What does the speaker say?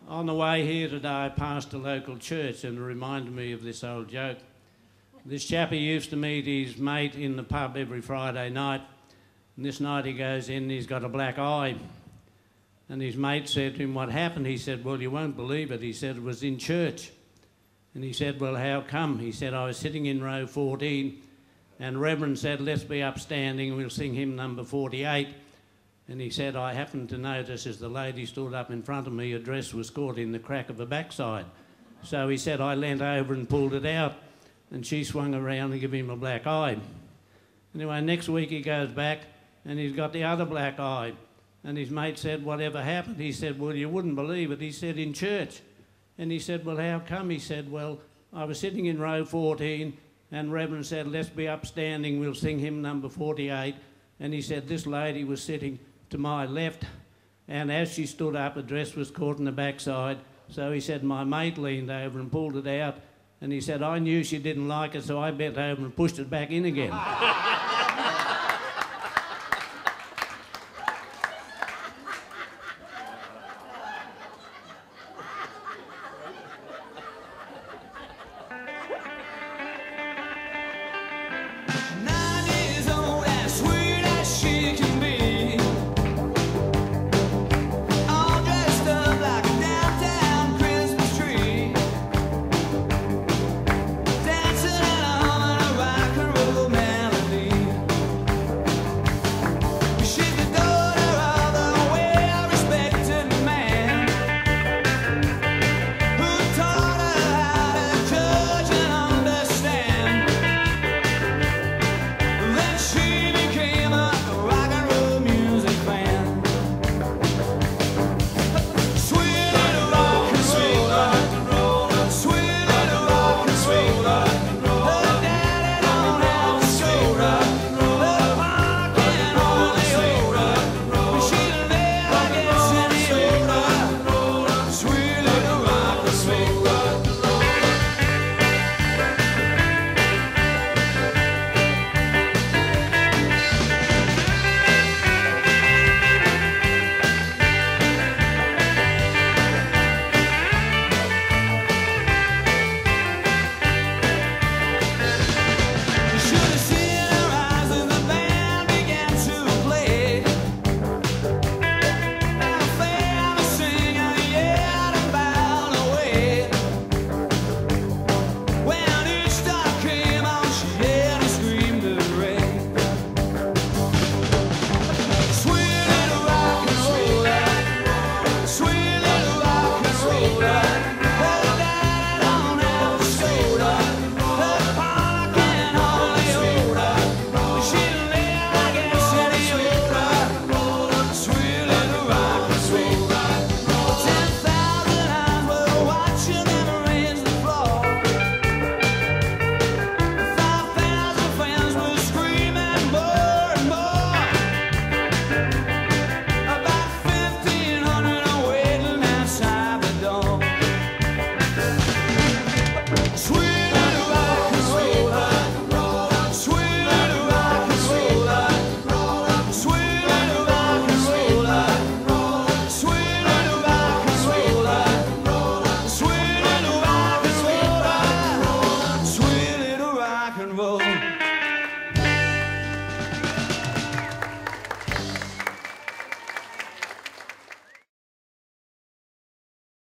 On the way here today, I passed a local church and it reminded me of this old joke. This chappie used to meet his mate in the pub every Friday night, and this night he goes in and he's got a black eye. And his mate said to him, "What happened?" He said, "Well, you won't believe it." He said, "It was in church." And he said, "Well, how come?" He said, "I was sitting in row 14 and Reverend said, 'Let's be upstanding and we'll sing hymn number 48. And he said, I happened to notice as the lady stood up in front of me, her dress was caught in the crack of her backside. So he said, I leant over and pulled it out and she swung around and gave him a black eye. Anyway, next week he goes back and he's got the other black eye. And his mate said, "Whatever happened?" He said, "Well, you wouldn't believe it." He said, "In church." And he said, "Well, how come?" He said, "Well, I was sitting in row 14 and Reverend said, 'Let's be upstanding, we'll sing hymn number 48. And he said, this lady was sitting to my left, and as she stood up, her dress was caught in the backside. So he said, my mate leaned over and pulled it out, and he said, I knew she didn't like it, so I bent over and pushed it back in again."